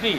3।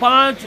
5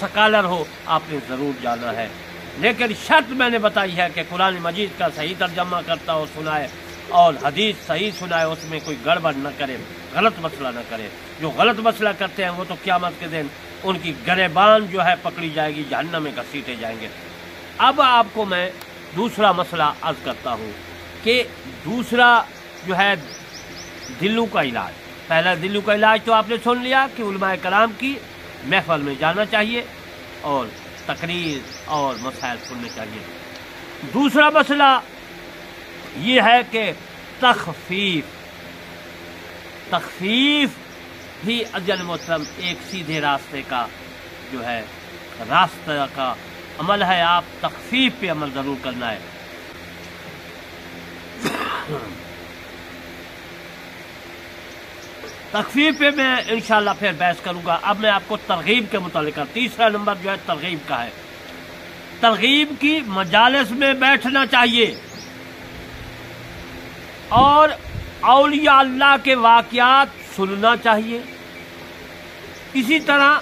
scholar ہو آپ نے ضرور جانا ہے، لیکن شرط میں نے بتائی ہے کہ قرآن مجید کا صحیح ترجمہ کرتا ہو سنائے اور حدیث صحیح سنائے، اس میں کوئی گڑبڑ نہ کرے، غلط مسئلہ نہ کرے۔ جو غلط مسئلہ کرتے ہیں وہ تو قیامت کے دن ان کی گریبان جو ہے پکڑی جائے گی، جہنم میں گھسیٹے جائیں گے۔ اب آپ کو میں دوسرا مسئلہ عرض کرتا ہوں کہ دوسرا جو ہے دلوں کا علاج۔ پہلا دلوں کا علاج تو آپ نے سن لیا کہ علماء کرام کی محفل میں جانا چاہیے اور تقریر اور مسائل سننے چاہیے۔ دوسرا مسئلہ یہ ہے کہ تخفیف بھی اجل محترم ایک سیدھے راستے کا جو ہے راستہ کا عمل ہے، آپ تخفیف پہ عمل ضرور کرنا ہے۔ تخفیف پہ میں انشاءاللہ پھر بحث کروں گا۔ اب میں آپ کو ترغیب کے متعلق تیسرا نمبر جو ہے ترغیب کا ہے۔ ترغیب کی مجالس میں بیٹھنا چاہیے اور اولیاء اللہ کے واقعات سننا چاہیے۔ اسی طرح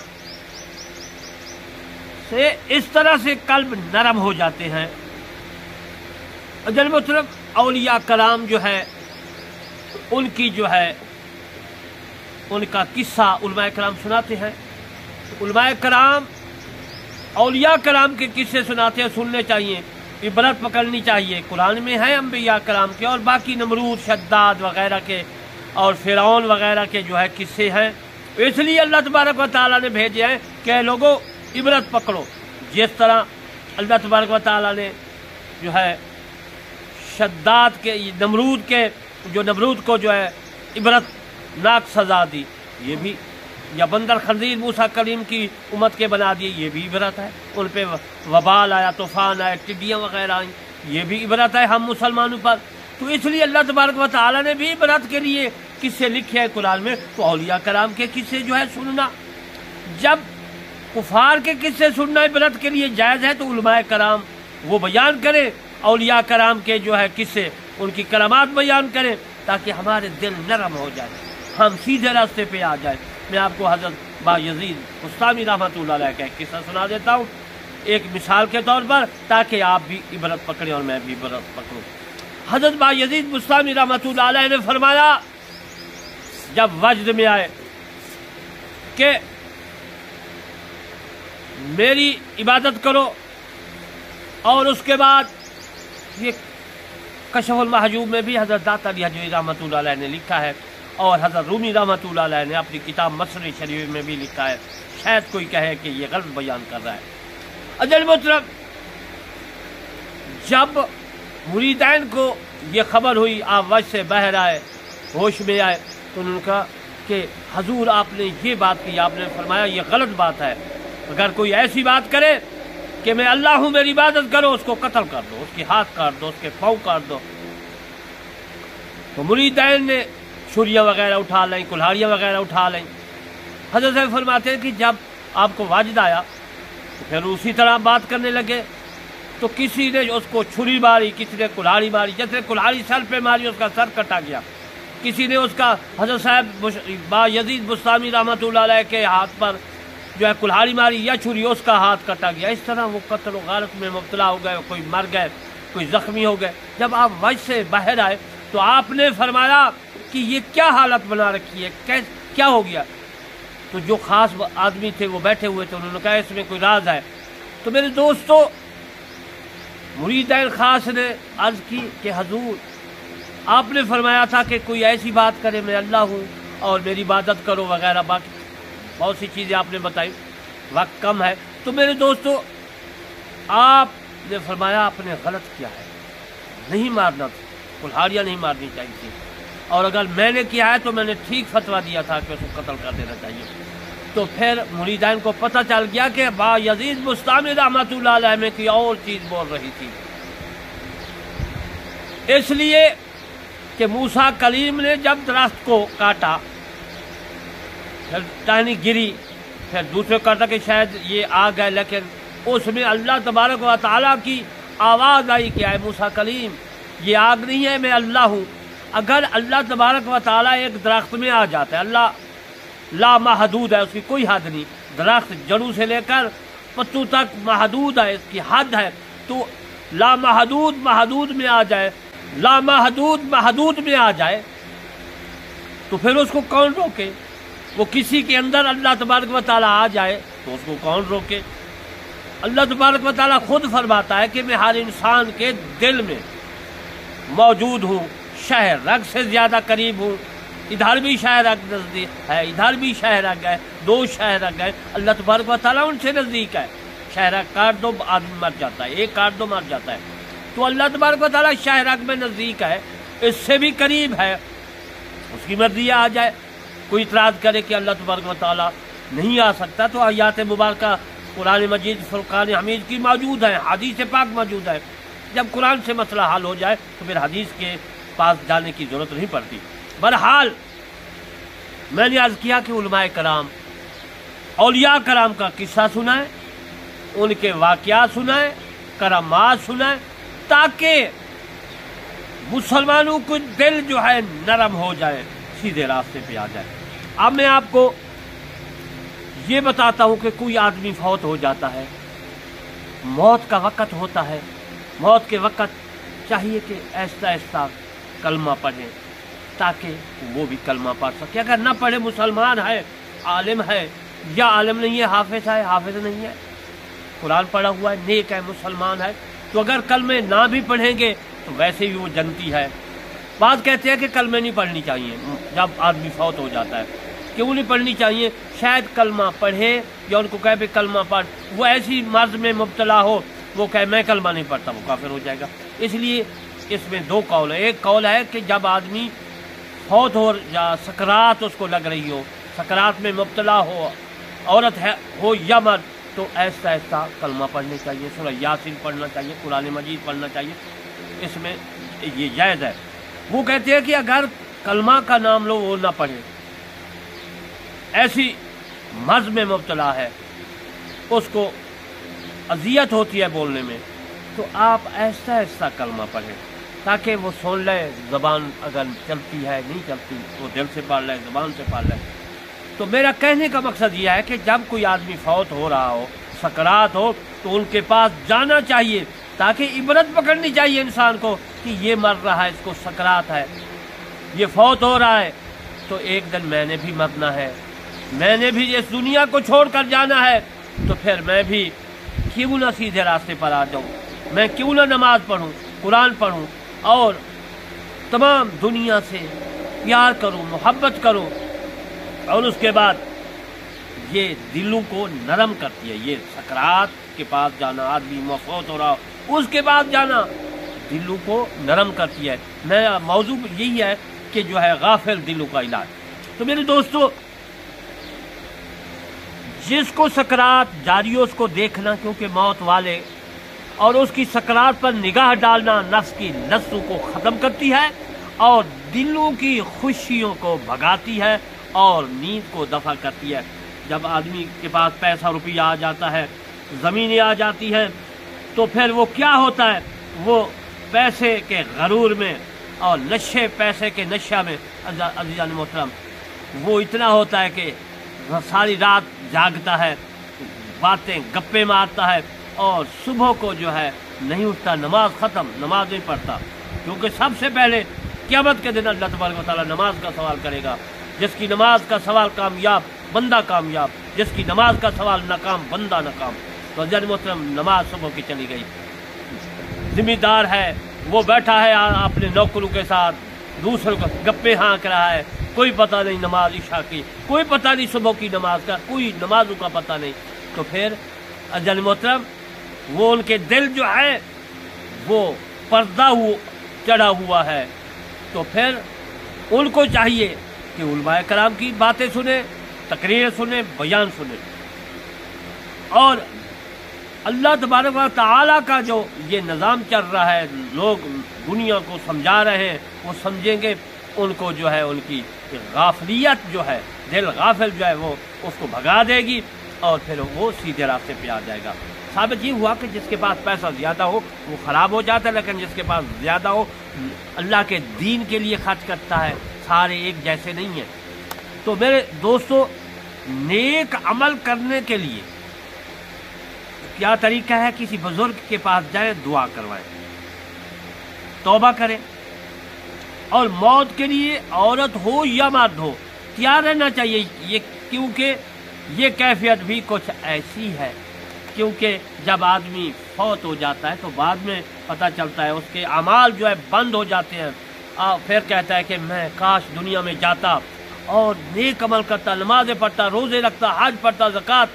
سے اس طرح سے قلب نرم ہو جاتے ہیں۔ اجل محترم اولیاء کرام جو ہے ان کی جو ہے ان کا قصہ علماء کرام سناتے ہیں۔ علماء کرام اولیاء کرام کے قصے سناتے ہیں، سننے چاہیے، عبرت پکڑنی چاہیے۔ قرآن میں ہے انبیاء کرام کے اور باقی نمرود، شداد وغیرہ کے اور فرعون وغیرہ کے جو ہے قصے ہیں، اس لیے اللہ تبارک و تعالیٰ نے بھیجے ہیں کہ لوگوں عبرت پکڑو۔ جس طرح اللہ تبارک و تعالیٰ نے جو ہے شداد کے نمرود کو جو ہے عبرت ناک سزا دی، یہ بھی، یا بندر خنزیر موسیٰ کلیم کی امت کے بنا دیے، یہ بھی عبرت ہے۔ ان پہ وبال آیا، طوفان آیا، ٹڈیاں وغیرہ آئیں، یہ بھی عبرت ہے ہم مسلمانوں پر۔ تو اس لیے اللہ تبارک و تعالیٰ نے بھی عبرت کے لیے قصے لکھے ہیں قرآن میں، تو اولیاء کرام کے قصے جو ہے سننا، جب کفار کے قصے سننا عبرت کے لیے جائز ہے تو علماء کرام وہ بیان کریں، اولیاء کرام کے جو ہے قصے، ان کی کرامات بیان کریں، تاکہ ہمارے دل نرم ہو جائے، ہم سیدھے راستے پہ آ جائیں۔ میں آپ کو حضرت بایزید بستامی رحمۃ اللہ علیہ کا ایک قصہ سنا دیتا ہوں، ایک مثال کے طور پر، تاکہ آپ بھی عبرت پکڑیں اور میں بھی عبرت پکڑوں۔ حضرت بایزید بستامی رحمۃ اللہ علیہ نے فرمایا، جب وجد میں آئے کہ میری عبادت کرو، اور اس کے بعد یہ کشف المحجوب میں بھی حضرت داتا علی حجویری رحمۃ اللہ علیہ نے لکھا ہے، اور حضرت رومی رحمۃ اللہ علیہ نے اپنی کتاب مصر شریف میں بھی لکھا ہے، شاید کوئی کہے کہ یہ غلط بیان کر رہا ہے۔ اجل محترم جب مریدین کو یہ خبر ہوئی، آپ وجہ سے باہر آئے، ہوش میں آئے، تو انہوں نے کہا کہ حضور آپ نے یہ بات کی، آپ نے فرمایا یہ غلط بات ہے، اگر کوئی ایسی بات کرے کہ میں اللہ ہوں میری عبادت کرو، اس کو قتل کر دو، اس کے ہاتھ کاٹ دو، اس کے پاؤں کاٹ دو۔ تو مریدین نے چھریاں وغیرہ اٹھا لیں، کلہاڑیاں وغیرہ اٹھا لیں۔ حضرت صاحب فرماتے ہیں کہ جب آپ کو واجد آیا تو پھر اسی طرح بات کرنے لگے، تو کسی نے اس کو چھری ماری، کسی نے کلہاڑی ماری، جیسے کلہاڑی سر پہ ماری اس کا سر کٹا گیا، کسی نے اس کا حضرت صاحب بایزید بستامی رحمۃ اللہ علیہ کے ہاتھ پر جو ہے کلہاڑی ماری یا چھری، اس کا ہاتھ کٹا گیا۔ اس طرح وہ قتل و غارت میں مبتلا ہو گئے، کوئی مر گئے، کوئی زخمی ہو گئے۔ جب آپ وجہ سے باہر آئے تو آپ نے فرمایا کہ یہ کیا حالت بنا رکھی ہے، کیا ہو گیا؟ تو جو خاص آدمی تھے وہ بیٹھے ہوئے تھے، انہوں نے کہا اس میں کوئی راز ہے۔ تو میرے دوستو، مریدین خاص نے عرض کی کہ حضور آپ نے فرمایا تھا کہ کوئی ایسی بات کرے میں اللہ ہوں اور میری عبادت کرو وغیرہ، باقی بہت سی چیزیں آپ نے بتائی، وقت کم ہے۔ تو میرے دوستو، آپ نے فرمایا آپ نے غلط کیا ہے، نہیں مارنا تھا، کلہاڑیاں نہیں مارنی چاہیے تھی، اور اگر میں نے کیا ہے تو میں نے ٹھیک فتویٰ دیا تھا کہ اس کو قتل کر دینا چاہیے۔ تو پھر مریدین کو پتہ چل گیا کہ بایزید بستامی رحمۃ اللہ علیہ میں کوئی اور چیز بول رہی تھی، اس لیے کہ موسیٰ کلیم نے جب درخت کو کاٹا، پھر ٹہنی گری، پھر دوسرے کاٹا کہ شاید یہ آگ ہے، لیکن اس میں اللہ تبارک و تعالیٰ کی آواز آئی کہ اے موسیٰ کلیم یہ آگ نہیں ہے، میں اللہ ہوں۔ اگر اللہ تبارک و تعالیٰ ایک درخت میں آ جاتا ہے، اللہ لا محدود ہے، اس کی کوئی حد نہیں، درخت جڑوں سے لے کر پتو تک محدود ہے، اس کی حد ہے، تو لامحدود محدود میں آ جائے، لامحدود محدود میں آ جائے تو پھر اس کو کون روکے؟ وہ کسی کے اندر اللہ تبارک و تعالیٰ آ جائے تو اس کو کون روکے؟ اللہ تبارک و تعالیٰ خود فرماتا ہے کہ میں ہر انسان کے دل میں موجود ہوں، شہ رگ سے زیادہ قریب ہوں، ادھر بھی شہ رگ نزدیک ہے، ادھر بھی شہ رگ ہے، دو شہ رگ ہے، اللہ تبارک و تعالیٰ ان سے نزدیک ہے۔ شہ رگ کاٹ دو آدمی مر جاتا ہے، ایک کاٹ دو مر جاتا ہے، تو اللہ تبارک و تعالیٰ شہ رگ میں نزدیک ہے، اس سے بھی قریب ہے، اس کی مرضی آ جائے۔ کوئی اعتراض کرے کہ اللہ تبارک و تعالیٰ نہیں آ سکتا، تو آیات مبارکہ قرآن مجید فرقان حمید کی موجود ہے، حدیث پاک موجود ہے۔ جب قرآن سے مسئلہ حل ہو جائے تو پھر حدیث کے پاس جانے کی ضرورت نہیں پڑتی۔ بہرحال میں نے عرض کیا کہ علماء کرام، اولیاء کرام کا قصہ سنائیں، ان کے واقعات سنائیں، کرامات سنائیں، تاکہ مسلمانوں کو دل جو ہے نرم ہو جائے، سیدھے راستے پہ آ جائے۔ اب میں آپ کو یہ بتاتا ہوں کہ کوئی آدمی فوت ہو جاتا ہے، موت کا وقت ہوتا ہے، موت کے وقت چاہیے کہ ایسا ایسا کلمہ پڑھیں تاکہ وہ بھی کلمہ پڑھ سکے۔ اگر نہ پڑھے، مسلمان ہے، عالم ہے، یا عالم نہیں ہے، حافظ ہے، حافظ نہیں ہے، قرآن پڑھا ہوا ہے، نیک ہے، مسلمان ہے، تو اگر کلمے نہ بھی پڑھیں گے تو ویسے بھی وہ جنتی ہے۔ بعض کہتے ہیں کہ کلمے نہیں پڑھنی چاہیے جب آدمی فوت ہو جاتا ہے، کیوں نہیں پڑھنی چاہیے؟ شاید کلمہ پڑھے یا ان کو کہے بھی کلمہ پڑھ، وہ ایسی مرض میں مبتلا ہو، وہ کہے میں کلمہ نہیں پڑھتا، وہ کافر ہو جائے گا۔ اس لیے اس میں دو قول ہے۔ ایک قول ہے کہ جب آدمی فوت ہو یا سکرات اس کو لگ رہی ہو، سکرات میں مبتلا ہو، عورت ہے ہو یا مرد، تو ایسا ایسا کلمہ پڑھنے چاہیے، سورہ یاسین پڑھنا چاہیے، قرآن مجید پڑھنا چاہیے، اس میں یہ جائز ہے۔ وہ کہتے ہیں کہ اگر کلمہ کا نام لو وہ نہ پڑھے، ایسی مرض میں مبتلا ہے، اس کو اذیت ہوتی ہے بولنے میں، تو آپ ایسا ایسا کلمہ پڑھیں تاکہ وہ سن لے، زبان اگر چلتی ہے نہیں چلتی وہ دل سے پڑھ لے، زبان سے پڑھ لے۔ تو میرا کہنے کا مقصد یہ ہے کہ جب کوئی آدمی فوت ہو رہا ہو، سکرات ہو، تو ان کے پاس جانا چاہیے تاکہ عبرت پکڑنی چاہیے انسان کو کہ یہ مر رہا ہے، اس کو سکرات ہے، یہ فوت ہو رہا ہے، تو ایک دن میں نے بھی مرنا ہے، میں نے بھی اس دنیا کو چھوڑ کر جانا ہے، تو پھر میں بھی کیوں نہ سیدھے راستے پر آ جاؤں، میں کیوں نہ نماز پڑھوں، قرآن پڑھوں، اور تمام دنیا سے پیار کروں، محبت کروں۔ اور اس کے بعد یہ دلوں کو نرم کرتی ہے، یہ سکرات کے پاس جانا، آدمی فوت ہو رہا ہو اس کے بعد جانا دلوں کو نرم کرتی ہے۔ میرا موضوع یہی ہے کہ جو ہے غافل دلوں کا علاج۔ تو میرے دوستو، جس کو سکرات جاری ہو اس کو دیکھنا، کیونکہ موت والے اور اس کی سکرات پر نگاہ ڈالنا نفس کی لذتوں کو ختم کرتی ہے اور دلوں کی خوشیوں کو بھگاتی ہے اور نیند کو دفع کرتی ہے۔ جب آدمی کے پاس پیسہ روپیہ آ جاتا ہے، زمینیں آ جاتی ہیں، تو پھر وہ کیا ہوتا ہے، وہ پیسے کے غرور میں اور نشے پیسے کے نشہ میں عزیزان محترم وہ اتنا ہوتا ہے کہ ساری رات جاگتا ہے، باتیں گپے مارتا ہے، اور صبح کو جو ہے نہیں اٹھتا، نماز ختم، نماز نہیں پڑھتا، کیونکہ سب سے پہلے قیامت کے دن اللہ تبارک و تعالیٰ نماز کا سوال کرے گا۔ جس کی نماز کا سوال کامیاب، بندہ کامیاب، جس کی نماز کا سوال ناکام، بندہ ناکام۔ تو عزیزان محترم، نماز صبح کی چلی گئی، ذمہ دار ہے، وہ بیٹھا ہے اپنے نوکروں کے ساتھ، دوسروں کو گپے ہانک رہا ہے، کوئی پتہ نہیں نماز عشاء کی، کوئی پتہ نہیں صبح کی نماز کا، کوئی نمازوں کا پتہ نہیں۔ تو پھر عزیزان محترم، وہ ان کے دل جو ہے وہ پردہ چڑھا ہوا ہے، تو پھر ان کو چاہیے کہ علماء کرام کی باتیں سنیں، تقریر سنیں، بیان سنیں، اور اللہ تبارک و تعالیٰ کا جو یہ نظام چل رہا ہے، لوگ دنیا کو سمجھا رہے ہیں، وہ سمجھیں گے، ان کو جو ہے ان کی غافلیت جو ہے، دل غافل جو ہے وہ اس کو بھگا دے گی اور پھر وہ سیدھے راستے پہ آ جائے گا۔ ثابت یہ ہوا کہ جس کے پاس پیسہ زیادہ ہو وہ خراب ہو جاتا ہے، لیکن جس کے پاس زیادہ ہو اللہ کے دین کے لیے خرچ کرتا ہے، سارے ایک جیسے نہیں ہیں۔ تو میرے دوستو، نیک عمل کرنے کے لیے کیا طریقہ ہے؟ کسی بزرگ کے پاس جائیں، دعا کروائیں، توبہ کریں، اور موت کے لیے عورت ہو یا مرد ہو تیار رہنا چاہیے، یہ کیونکہ یہ کیفیت بھی کچھ ایسی ہے، کیونکہ جب آدمی فوت ہو جاتا ہے تو بعد میں پتہ چلتا ہے اس کے اعمال جو ہے بند ہو جاتے ہیں، پھر کہتا ہے کہ میں کاش دنیا میں جاتا اور نیک عمل کرتا، نمازیں پڑھتا، روزے رکھتا، حج پڑھتا، زکوٰۃ،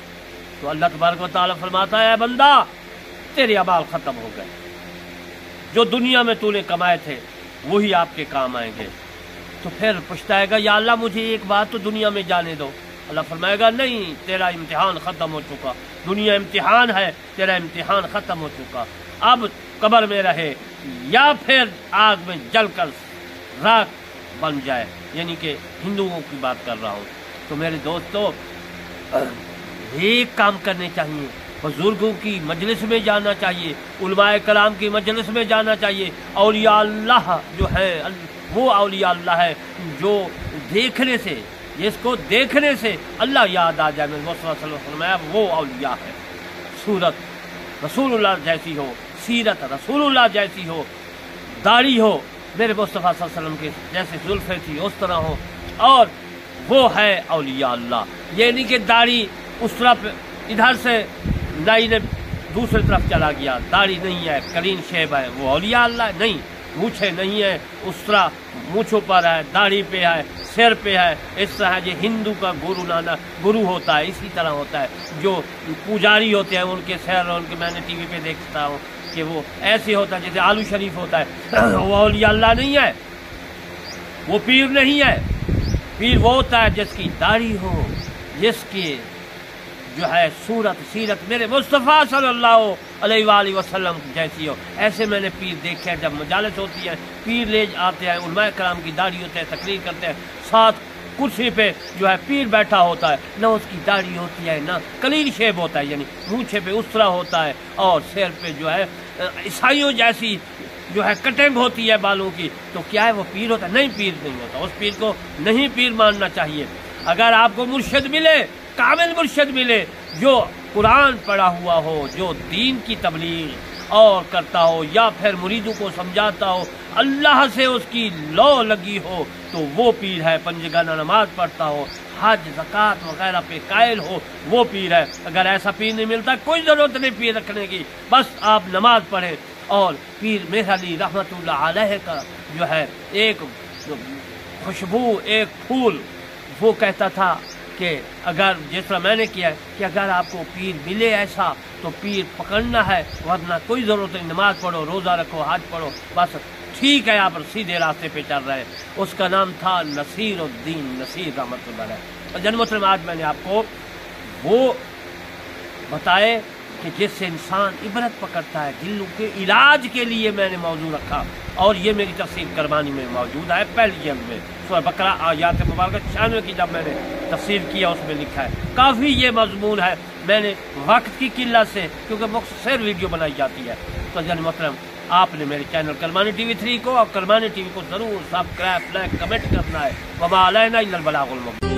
تو اللہ تبارک و تعالیٰ فرماتا ہے اے بندہ تیرے اعمال ختم ہو گئے، جو دنیا میں تو نے کمائے تھے وہی آپ کے کام آئیں گے۔ تو پھر پوچھتا ہے یا اللہ مجھے ایک بار تو دنیا میں جانے دو، اللہ فرمائے گا نہیں، تیرا امتحان ختم ہو چکا، دنیا امتحان ہے، تیرا امتحان ختم ہو چکا، اب قبر میں رہے یا پھر آگ میں جل کر راکھ بن جائے، یعنی کہ ہندوؤں کی بات کر رہا ہوں۔ تو میرے دوستو ایک کام کرنے چاہیے، بزرگوں کی مجلس میں جانا چاہیے، علماء کرام کی مجلس میں جانا چاہیے، اولیاء اللہ جو ہے وہ اولیاء اللہ ہے جو دیکھنے سے، جس کو دیکھنے سے اللہ یاد آ جائے، صلی اللہ علیہ وسلم وہ اولیاء ہے، صورت رسول اللہ جیسی ہو، سیرت رسول اللہ جیسی ہو، داڑھی ہو میرے مصطفیٰ صلی اللہ علیہ وسلم کے جیسے زلفیں تھی اس طرح ہو، اور وہ ہے اولیاء اللہ۔ یہ نہیں کہ داڑھی اس طرف ادھر سے نائی نے دوسری طرف چلا گیا، داڑھی نہیں ہے، کلین شیب ہے، وہ اولیاء اللہ نہیں، مونچھیں نہیں ہے اس طرح، مونچھوں پر ہے، داڑھی پہ ہے، سر پہ ہے، اس طرح جو ہندو کا گرو ہوتا ہے اسی طرح ہوتا ہے، جو پجاری ہوتے ہیں ان کے سر، ان کے میں نے ٹی وی پہ دیکھتا ہوں کہ وہ ایسے ہوتا ہے جیسے آلو شریف ہوتا ہے، وہ اولیاء اللہ نہیں ہے، وہ پیر نہیں ہے۔ پیر وہ ہوتا ہے جس کی داڑھی ہو، جس کی جو ہے صورت سیرت میرے مصطفیٰ صلی اللہ علیہ وآلہ وسلم جیسی ہو۔ ایسے میں نے پیر دیکھے ہیں، جب مجالس ہوتی ہے پیر لے آتے ہیں، علماء کرام کی داڑھی ہوتے ہیں، تقریر کرتے ہیں، ساتھ کرسی پہ جو ہے پیر بیٹھا ہوتا ہے، نہ اس کی داڑھی ہوتی ہے نہ کلین شیب ہوتا ہے، یعنی مونچھے پہ اس طرح ہوتا ہے، اور سر پہ جو ہے عیسائیوں جیسی جو ہے کٹنگ ہوتی ہے بالوں کی، تو کیا ہے وہ پیر ہوتا ہے؟ نہیں، پیر نہیں ہوتا، اس پیر کو نہیں پیر ماننا چاہیے۔ اگر آپ کو مرشد ملے، کامل مرشد ملے، جو قرآن پڑھا ہوا ہو، جو دین کی تبلیغ اور کرتا ہو، یا پھر مریدوں کو سمجھاتا ہو، اللہ سے اس کی لو لگی ہو، تو وہ پیر ہے، پنجگانہ نماز پڑھتا ہو، حج زکوٰۃ وغیرہ پہ قائل ہو، وہ پیر ہے۔ اگر ایسا پیر نہیں ملتا کوئی ضرورت نہیں پیر رکھنے کی، بس آپ نماز پڑھیں۔ اور پیر میرا علی رحمۃ اللہ علیہ کا جو ہے ایک خوشبو، ایک پھول، وہ کہتا تھا کہ اگر جس طرح میں نے کیا ہے کہ اگر آپ کو پیر ملے ایسا تو پیر پکڑنا ہے، ورنہ کوئی ضرورت نہیں، نماز پڑھو، روزہ رکھو، حج پڑھو، بس ٹھیک ہے، آپ سیدھے راستے پہ چل رہے ہیں۔ اس کا نام تھا نصیر الدین نصیر رحمۃ اللہ علیہ۔ اور جنم مسلم آج میں نے آپ کو وہ بتائے کہ جس سے انسان عبرت پکڑتا ہے، دلوں کے علاج کے لیے میں نے موضوع رکھا، اور یہ میری تفسیر کرمانی میں موجود ہے، پہلی جلد میں سورہ بقرہ آیات مبارکہ 96 کی جب میں نے تفسیر کیا اس میں لکھا ہے، کافی یہ مضمون ہے۔ میں نے وقت کی قلت سے، کیونکہ مختصر ویڈیو بنائی جاتی ہے، تو جن محترم آپ نے میرے چینل کرمانی ٹی وی 3 کو اور کرمانی ٹی وی کو ضرور سبسکرائب، لائک، کمنٹ کرنا ہے۔ وما علینا الا البلاغ المبین۔